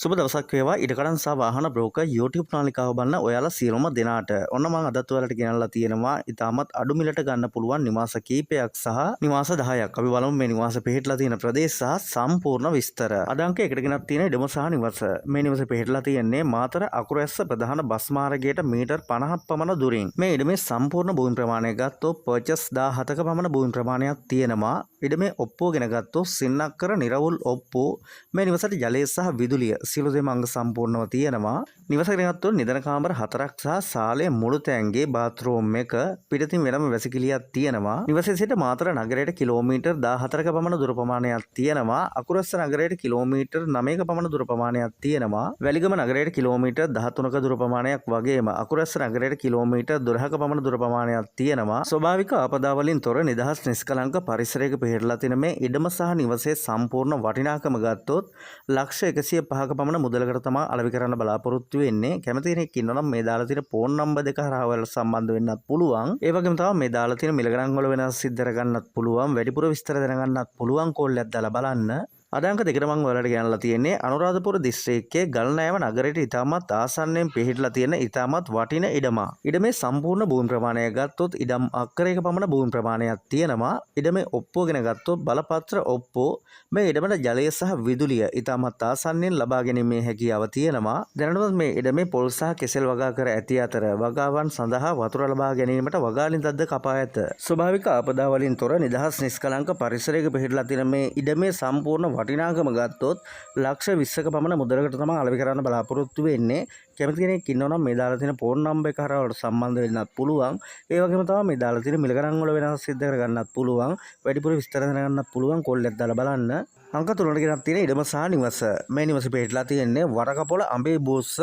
සුබ දවසක් වේවා ඉඩකඩම් සහ වාහන බ්‍රෝකර් YouTube නාලිකාව බලන ඔයාලා සියලුම දෙනාට. ඔන්න මම අදත් ඔයාලට ගෙනල්ලා තියෙනවා ඉතාමත් අඩු මිලට ගන්න පුළුවන් නිවාස කීපයක් සහ නිවාස 10ක්. අපි බලමු මේ නිවාස පිහිටලා තියෙන ප්‍රදේශ සහ සම්පූර්ණ විස්තර. අද අංක 1කට ගෙනත් තියෙන ඉඩම සහ නිවස. මේ නිවස පිහිටලා තියෙන්නේ මාතර අකුරැස්ස ප්‍රධාන බස් මාර්ගයට මීටර් 50ක් පමණ දුරින්. මේ ඉඩමේ සම්පූර්ණ භූමි ප්‍රමාණය ගත්තොත් පර්චස් 17ක පමණ භූමි ප්‍රමාණයක් තියෙනවා. ඉඩමේ ඔප්පුව ගෙන ගත්තොත් සින්නක්කර නිරවුල් ඔප්පුව. මේ නිවසට ජලය සහ විදුලිය සියලු දේම අංග සම්පූර්ණව තියෙනවා. නිවසකට ගත්තොත් නිදන කාමර 4ක් සහ සාලේ මුළු තැන්ගේ බාත්රූම් එක පිටතින් වෙනම වැසිකිළියක් තියෙනවා. නිවසේ සිට මාතර නගරයට කිලෝමීටර් 14ක පමණ දුර ප්‍රමාණයක් තියෙනවා. අකුරැස්ස නගරයට කිලෝමීටර් 9ක පමණ දුර ප්‍රමාණයක් තියෙනවා. වැලිගම නගරයට කිලෝමීටර් 13ක දුර ප්‍රමාණයක් වගේම අකුරැස්ස නගරයට කිලෝමීටර් 12ක පමණ දුර ප්‍රමාණයක් තියෙනවා. ස්වභාවික ආපදා වලින් තොර නිදහස් නිස්කලංක පරිසරයක පිහිටලා තියෙන මේ ඉඩම සහ නිවසේ සම්පූර්ණ වටිනාකම ගත්තොත් ලක්ෂ 105ක පමණ මුදලකට තමයි අලෙවි කරන්න බලාපොරොත්තු වෙන්නේ. කැමති කෙනෙක් ඉන්නවා නම් මේ දාලා තියෙන ෆෝන් නම්බර් දෙක හරහා ඔයාලට සම්බන්ධ වෙන්නත් පුළුවන්. ඒ වගේම තමයි මේ දාලා තියෙන මිල ගණන් වල වෙනස් සිද්ධ කරගන්නත් පුළුවන්. වැඩිපුර විස්තර දැනගන්නත් පුළුවන්. කෝල් එකක් දාලා බලන්න. අද අංක 2ට මම ඔයාලට ගෙනල්ලා තියෙන්නේ අනුරාධපුර දිස්ත්‍රික්කයේ ගල්නෑව නගරයට ඉතාමත් ආසන්නයෙන් පිහිටලා තියෙන ඉතාමත් වටින ඉඩම. ඉඩමේ සම්පූර්ණ භූමි ප්‍රමාණය ගත්තොත් ඉඩම් අක්කරයක පමණ භූමි ප්‍රමාණයක් තියෙනවා. ඉඩමේ ඔප්පුව ගෙන ගත්තොත් බලපත්‍ර ඔප්පුව. මේ ඉඩමට ජලය සහ විදුලිය ඉතාමත් ආසන්නයෙන් ලබා ගැනීමේ හැකියාව තියෙනවා. දැනටමත් මේ ඉඩමේ පොල් සහ කෙසෙල් වගා කර ඇති අතර වගාවන් සඳහා වතුර ලබා ගැනීමට වගාලින් තද්ද කපා ඇත. ස්වභාවික ආපදා වලින් තොර නිදහස් නිස්කලංක පරිසරයක පිහිටලා තියෙන මේ ඉඩමේ සම්පූර්ණ වටිනාකම ගත්තොත් ලක්ෂ 20ක පමණ මුදලකට තමයි අලෙවි කරන්න බලාපොරොත්තු වෙන්නේ. කැමති කෙනෙක් ඉන්නවා නම් මේ දාලා තියෙන ෆෝන් නම්බර් එක හරහා ඔයාලට සම්බන්ධ වෙන්නත් පුළුවන්. ඒ වගේම තමයි මේ දාලා තියෙන මිල ගණන් වල වෙනස් සිද්ධ කරගන්නත් පුළුවන්. වැඩිපුර විස්තර දැනගන්නත් පුළුවන්. කෝල් එකක් දාලා බලන්න. අංක 3ට ගෙනත් තියෙන ඉඩම සහ නිවස. මේ නිවස පිහිටලා තියෙන්නේ වරකපොළ අඹේ බෝස්ස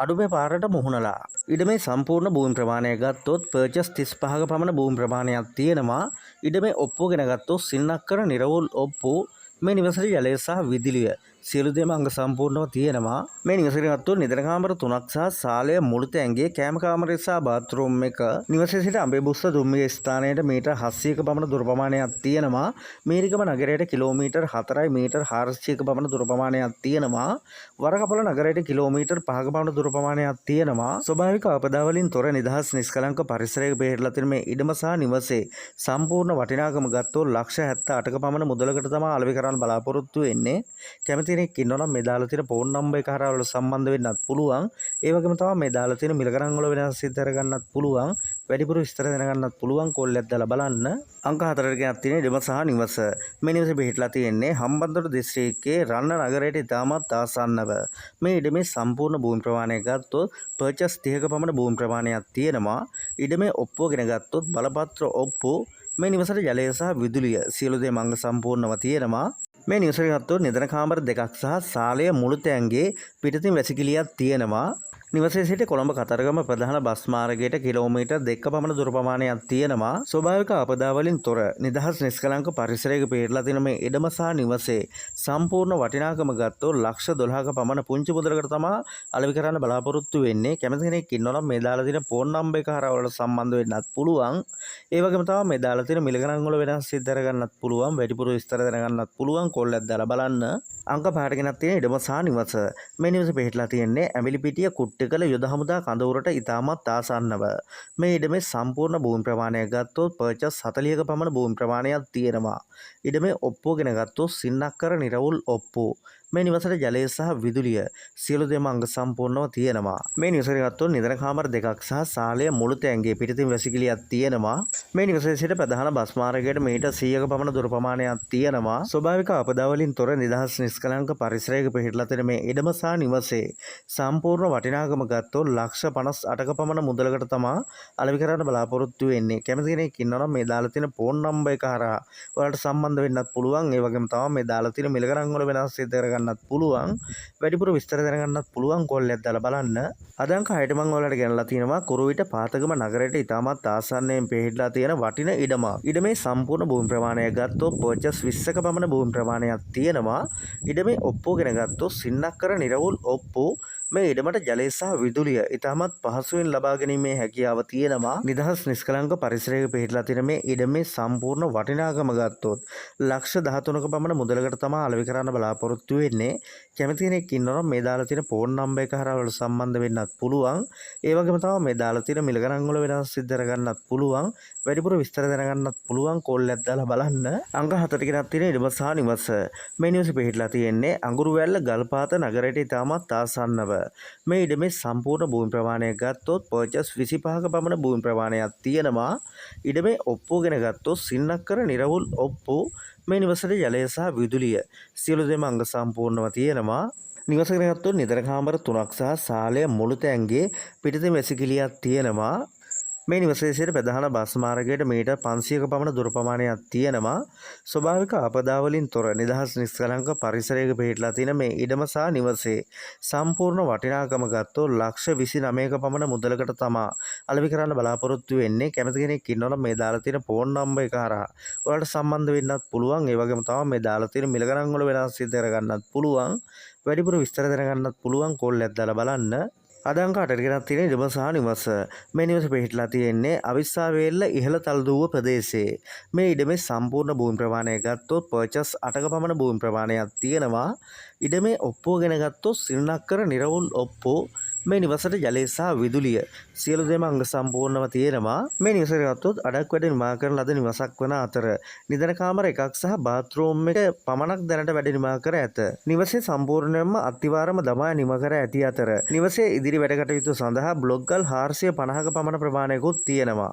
අඩුමේ පාරට මුහුණලා. ඉඩමේ සම්පූර්ණ භූමි ප්‍රමාණය ගත්තොත් පර්චස් 35ක පමණ භූමි ප්‍රමාණයක් තියෙනවා. ඉඩමේ ඔප්පුව ගෙන ගත්තොත් සින්නක්කර නිරවුල් ඔප්පුව. මේ නිවසට ජලය සහ විදුලිය සියලු දේම අංග සම්පූර්ණව තියෙනවා. මේ නිවසට ගත්තොත් නිදන කාමර 3ක් සහ සාලය මුළු තැන්ගේ කෑම කාමරය සහ බාත්රූම් එක. නිවසේ සිට අඹේබුස්ස දුම්රිය ස්ථානයට මීටර් 700ක පමණ දුර ප්‍රමාණයක් තියෙනවා. මේරිකම නගරයට කිලෝමීටර් 4යි මීටර් 400ක පමණ දුර ප්‍රමාණයක් තියෙනවා. වරකපොළ නගරයට කිලෝමීටර් 5ක පමණ දුර ප්‍රමාණයක් තියෙනවා. ස්වභාවික ආපදා වලින් තොර නිදහස් නිස්කලංක පරිසරයක පිහිටලා තියෙන මේ ඉඩම සහ නිවසේ සම්පූර්ණ වටිනාකම ගත්තොත් ලක්ෂ 78ක පමණ මුදලකට තමයි අලෙවි කරන්න බලාපොරොත්තු වෙන්නේ. කැමති කෙනෙක් ඉන්නවා නම් මේ දාලා තියෙන ෆෝන් නම්බර් එක හරහා ඔයාලට සම්බන්ධ වෙන්නත් පුළුවන්. ඒ වගේම තමයි මේ දාලා තියෙන මිල ගණන් වල වෙනස් සිද්ධ කරගන්නත් පුළුවන්. වැඩිපුර විස්තර දැනගන්නත් පුළුවන්. කෝල් එකක් දාලා බලන්න. අංක 4ට ගෙනත් තියෙන ඉඩම සහ නිවස. මේ නිවස පිහිටලා තියෙන්නේ හම්බන්තොට දිස්ත්‍රික්කයේ රන්න නගරයට ඉතාමත් ආසන්නව. මේ ඉඩමේ සම්පූර්ණ භූමි ප්‍රමාණය ගත්තොත් පර්චස් 30ක පමණ භූමි ප්‍රමාණයක් තියෙනවා. ඉඩමේ ඔප්පුව ගෙන ගත්තොත් බලපත්‍ර ඔප්පුව. මේ නිවසට ජලය සහ විදුලිය සියලු දේම අංග සම්පූර්ණව තියෙනවා. මේ නිවසට ගත්තොත් නිදන කාමර 2ක් සහ සාලය මුළු තැන්ගේ පිටතින් වැසිකිළියක් තියෙනවා. නිවසේ සිට කොළඹ කතරගම ප්‍රධාන බස් මාර්ගයට කිලෝමීටර් 2ක පමණ දුර ප්‍රමාණයක් තියෙනවා. ස්වභාවික ආපදා වලින් තොර නිදහස් නිස්කලංක පරිසරයක පිහිටලා තියෙන මේ ඉඩම සහ නිවසේ සම්පූර්ණ වටිනාකම ගත්තොත් ලක්ෂ 12ක පමණ පුංචි මුදලකට තමයි අලෙවි කරන්න බලාපොරොත්තු වෙන්නේ. කැමති කෙනෙක් ඉන්නවා නම් මේ දාලා තියෙන ෆෝන් නම්බර් එක හරහා ඔයාලට සම්බන්ධ වෙන්නත් පුළුවන්. ඒ වගේම තමයි මේ දාලා තියෙන මිල ගණන් වල වෙනස් සිද්ධ කරගන්නත් පුළුවන්. වැඩිපුර විස්තර දැනගන්නත් පුළුවන්. කෝල් එකක් දාලා බලන්න. අංක 5ට ගෙනත් තියෙන ඉඩම සහ නිවස. මේ නිවස පිහිටලා තියෙන්නේ ඇඹිලිපිටිය කුට්ටිකල යුද හමුදා කඳවුරට ඉතාමත් ආසන්නව. මේ ඉඩමේ සම්පූර්ණ භූමි ප්‍රමාණය ගත්තොත් පර්චස් 40ක පමණ භූමි ප්‍රමාණයක් තියෙනවා. ඉඩමේ ඔප්පුව ගෙන ගත්තොත් සින්නක්කර නිරවුල් ඔප්පුව. මේ නිවසට ජලය සහ විදුලිය සියලු දේම අංග සම්පූර්ණව තියෙනවා. මේ නිවසට ගත්තොත් නිදන කාමර 2ක් සහ සාලය මුළු තැන්ගේ පිටතින් වැසිකිළියක් තියෙනවා. මේ නිවසේ සිට ප්‍රධාන බස් මාර්ගයට මීටර් 100ක පමණ දුර ප්‍රමාණයක් තියෙනවා. ස්වභාවික ආපදා වලින් තොර නිදහස් නිස්කලංක පරිසරයක පිහිටලා තියෙන මේ ඉඩම සහ නිවසේ සම්පූර්ණ වටිනාකම ගත්තොත් ලක්ෂ 58ක පමණ මුදලකට තමයි අලෙවි කරන්න බලාපොරොත්තු වෙන්නේ. කැමති කෙනෙක් ඉන්නවා නම් මේ දාලා තියෙන ෆෝන් නම්බර් එක හරහා ඔයාලට සම්බන්ධ වෙන්නත් පුළුවන්. ඒ වගේම තමයි මේ දාලා තියෙන මිල ගණන් වල වෙනස් සිද්ධ කරගන්නත් පුළුවන්. වැඩිපුර විස්තර දැනගන්නත් පුළුවන්. කෝල් එකක් දාලා බලන්න. අද අංක 6ට මම ඔයාලට ගෙනලා තියෙනවා කුරුවිට පාතගම නගරයට ඉතාමත් ආසන්නයෙන් පිහිටලා තියෙන වටින ඉඩම. ඉඩමේ සම්පූර්ණ භූමි ප්‍රමාණය ගත්තොත් පර්චස් 20ක පමණ භූමි ප්‍රමාණයක් තියෙනවා. ඉඩමේ ඔප්පුව ගෙන ගත්තොත් සින්නක්කර නිරවුල් ඔප්පුව. මේ ඉඩමට ජලය සහ විදුලිය ඉතාමත් පහසුවෙන් ලබා ගැනීමේ හැකියාව තියෙනවා. නිදහස් නිෂ්කලංක පරිසරයක පිහිටලා තියෙන මේ ඉඩමේ සම්පූර්ණ වටිනාකම ගත්තොත් ලක්ෂ 13ක පමණ මුදලකට තමයි අලෙවි කරන්න බලාපොරොත්තු වෙන්නේ. කැමති කෙනෙක් ඉන්නවා නම් මේ දාලා තියෙන ෆෝන් නම්බර් එක හරහා වලට සම්බන්ධ වෙන්නත් පුළුවන්. ඒ වගේම තමයි මේ දාලා තියෙන මිල ගණන් වල වෙනස් සිද්ධ කරගන්නත් පුළුවන්. වැඩිපුර විස්තර දැනගන්නත් පුළුවන්. කෝල් එකක් දාලා බලන්න. අංග 4 කෙනක් තියෙන ඉඩම සහ නිවස. මේ නිවස පිහිටලා තියෙන්නේ අඟුරුවැල්ල ගල්පාත නගරයට ඉතාමත් ආසන්නව. මේ ඉඩමේ සම්පූර්ණ භූමි ප්‍රමාණය ගත්තොත් පර්චස් 25ක පමණ භූමි ප්‍රමාණයක් තියෙනවා. ඉඩමේ ඔප්පුව ගැන ගත්තොත් සින්නක්කර නිරවුල් ඔප්පු. මේ නිවසට ජලය සහ විදුලිය සියලු දේම අංග සම්පූර්ණව තියෙනවා. නිවස ගැන ගත්තොත් නිදර කාමර 3ක් සහ සාලය මුළු තැන්ගේ පිටිතේ වැසිකිළියක් තියෙනවා. මේ නිවසේ සිට ප්‍රධාන බස් මාර්ගයට මීටර් 500ක පමණ දුර ප්‍රමාණයක් තියෙනවා. ස්වභාවික ආපදා වලින් තොර නිදහස් නිෂ්කලංක පරිසරයක පිහිටලා තියෙන මේ ඉඩම සහ නිවසේ සම්පූර්ණ වටිනාකම ගත්තොත් ලක්ෂ 29ක පමණ මුදලකට තමා අලෙවි කරන්න බලාපොරොත්තු වෙන්නේ. කැමති කෙනෙක් ඉන්නවනම් මේ දාලා තියෙන ෆෝන් නම්බර් එක හරහා ඔයාලට සම්බන්ධ වෙන්නත් පුළුවන්. ඒ වගේම තමයි මේ දාලා තියෙන මිල ගණන් වල වෙනස් සිද්ධ කරගන්නත් පුළුවන්. වැඩිපුර විස්තර දැනගන්නත් පුළුවන්. කෝල් එකක් දාලා බලන්න. අද අංක 8 ගෙනත් තියෙන ඉඩම සහ නිවස. මේ නිවස පිහිටලා තියෙන්නේ අවිස්සාවේල්ල ඉහළ තල්දුව ප්‍රදේශයේ. මේ ඉඩමේ සම්පූර්ණ භූමි ප්‍රමාණය ගත්තොත් පර්චස් 8ක පමණ භූමි ප්‍රමාණයක් තියෙනවා. ඉඩමේ ඔප්පුව ගැන ගත්තොත් සින්නක්කර නිරවුල් ඔප්පුව. මේ නිවසට ජලය සහ විදුලිය සියලු දේම අංග සම්පූර්ණව තියෙනවා. මේ නිවසට ගත්තොත් අඩක් වැඩ නිර්මාණ කරන ලද නිවසක් වන අතර නිදන කාමර එකක් සහ බාත්රූම් එක පමණක් දැනට වැඩ නිර්මාණ කර ඇත. නිවසේ සම්පූර්ණයෙන්ම අත්තිවාරම දමා නිම කර ඇති අතර නිවසේ ඉදිරි වැඩ කටයුතු සඳහා බ්ලොක්ගල් 450ක පමණ ප්‍රමාණයකුත් තියෙනවා.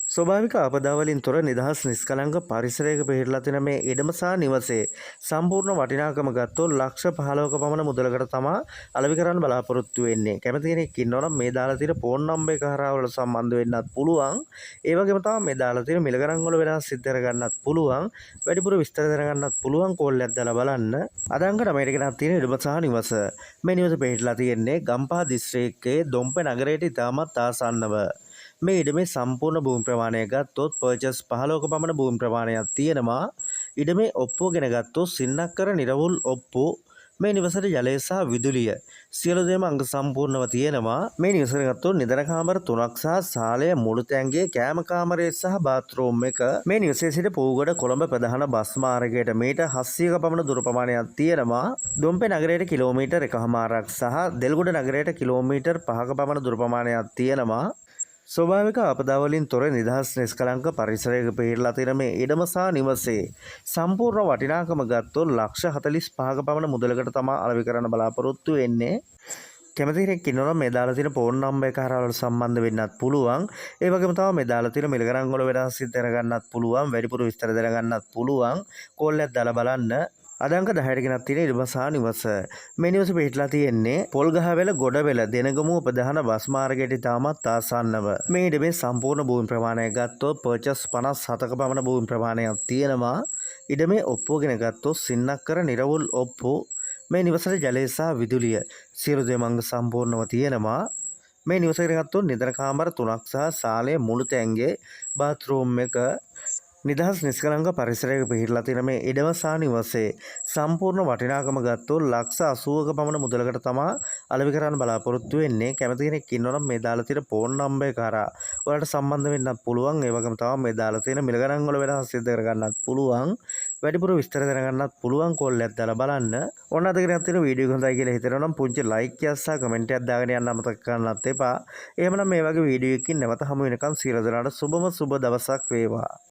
ස්වභාවික ආපදා වලින් තොර නිදහස් නිෂ්කලංක පරිසරයක පිහිටලා තියෙන මේ ඉඩම සහ නිවසේ සම්පූර්ණ වටිනාකම ගත්තොත් ලක්ෂ 15ක පමණ මුදලකට තමා අලෙවි කරන්න බලාපොරොත්තු වෙන්නේ. කැමති කෙනෙක් ඉන්නවනම් මේ දාලා තියෙන ෆෝන් නම්බර් එක හරහා වල සම්බන්ධ වෙන්නත් පුළුවන්. ඒ වගේම තමයි මේ දාලා තියෙන මිල ගණන් වල වෙනස් සිද්ධ කරගන්නත් පුළුවන්. වැඩිපුර විස්තර දැනගන්නත් පුළුවන්. කෝල් එකක් දාලා බලන්න. අද අංක 9 ගෙනත් තියෙන ඉඩම සහ නිවස. මේ නිවස පිහිටලා තියෙන්නේ ගම්පහ දිස්ත්‍රික්කයේ දොම්පේ නගරයට ඉතාමත් ආසන්නව. මේ ඉඩමේ සම්පූර්ණ භූමි ප්‍රමාණය ගත්තොත් පර්චස් 15ක පමණ භූමි ප්‍රමාණයක් තියෙනවා. ඉඩමේ ඔප්පුව ගැන ගත්තොත් සින්නක්කර නිරවුල් ඔප්පුව. මේ නිවසට ජලය සහ විදුලිය සියලු දේම අංග සම්පූර්ණව තියෙනවා. මේ නිවසට ගත්තොත් නිදන කාමර 3ක් සහ සාලය මුළු තැන්ගේ කෑම කාමරය සහ බාත්රූම් එක. මේ නිවසේ සිට පූගොඩ කොළඹ ප්‍රධාන බස් මාර්ගයට මීටර් 700ක පමණ දුර ප්‍රමාණයක් තියෙනවා. දොම්පේ නගරයට කිලෝමීටර් 1කමාරක් සහ දෙල්ගොඩ නගරයට කිලෝමීටර් 5ක පමණ දුර ප්‍රමාණයක් තියෙනවා. ස්වභාවික ආපදා වලින් තොර නිදහස් නිෂ්කලංක පරිසරයක පිහිටලා තියෙන මේ ඉඩම සහ නිවසේ සම්පූර්ණ වටිනාකම ගත්තොත් ලක්ෂ 45ක පමණ මුදලකට තමා අලෙවි කරන්න බලාපොරොත්තු වෙන්නේ. කැමති කෙනෙක් ඉන්නවනම් මේ දාලා තියෙන ෆෝන් නම්බර් එක හරහා වලට සම්බන්ධ වෙන්නත් පුළුවන්. ඒ වගේම තමයි මේ දාලා තියෙන මිල ගණන් වල වෙනස් දැනගන්නත් පුළුවන්. වැඩිපුර විස්තර දැනගන්නත් පුළුවන්. කෝල් එකක් දාලා බලන්න. අද අංක 10 ගෙනත් තියෙන ඉඩම සහ නිවස. මේ නිවස පිහිටලා තියෙන්නේ පොල්ගහවෙල ගොඩවෙල දෙනගමුව ප්‍රධාන බස් මාර්ගයට ඉතාමත් ආසන්නව. මේ ඉඩමේ සම්පූර්ණ භූමි ප්‍රමාණය ගත්තොත් පර්චස් 57ක පමණ භූමි ප්‍රමාණයක් තියෙනවා. ඉඩමේ ඔප්පුව ගැන ගත්තොත් සින්නක්කර නිරවුල් ඔප්පුව. මේ නිවසට ජලය සහ විදුලිය සියලු දේම අංග සම්පූර්ණව තියෙනවා. මේ නිවසට ගත්තොත් නිදන කාමර 3ක් සහ සාලය මුළු තැන්ගේ බාත්රූම් එක. නිදහස් නිෂ්කලංක පරිසරයක පිහිටලා තියෙන මේ ඉඩම සහ නිවසේ සම්පූර්ණ වටිනාකම ගත්තොත් ලක්ෂ 80ක පමණ මුදලකට තමා අලෙවි කරන්න බලාපොරොත්තු වෙන්නේ. කැමති කෙනෙක් ඉන්නවනම් මේ දාලා තියෙන ෆෝන් නම්බර් එක හරහා ඔයාලට සම්බන්ධ වෙන්නත් පුළුවන්. ඒ වගේම තමයි මේ දාලා තියෙන මිල ගණන් වල වෙනස් සිද්ධ කරගන්නත් පුළුවන්. වැඩිපුර විස්තර දැනගන්නත් පුළුවන්. කෝල් එකක් දාලා බලන්න. ඔන්න අද ගෙනත් තියෙන වීඩියෝ එක හොඳයි කියලා හිතනවා නම් පුංචි ලයික් එකක් සහ කමෙන්ට් එකක් දාගෙන යන්න අමතක කරන්නත් එපා. එහෙමනම් මේ වගේ වීඩියෝ එකකින් නැවත හමු වෙනකන් සියලු දෙනාට සුබම සුබ දවසක් වේවා.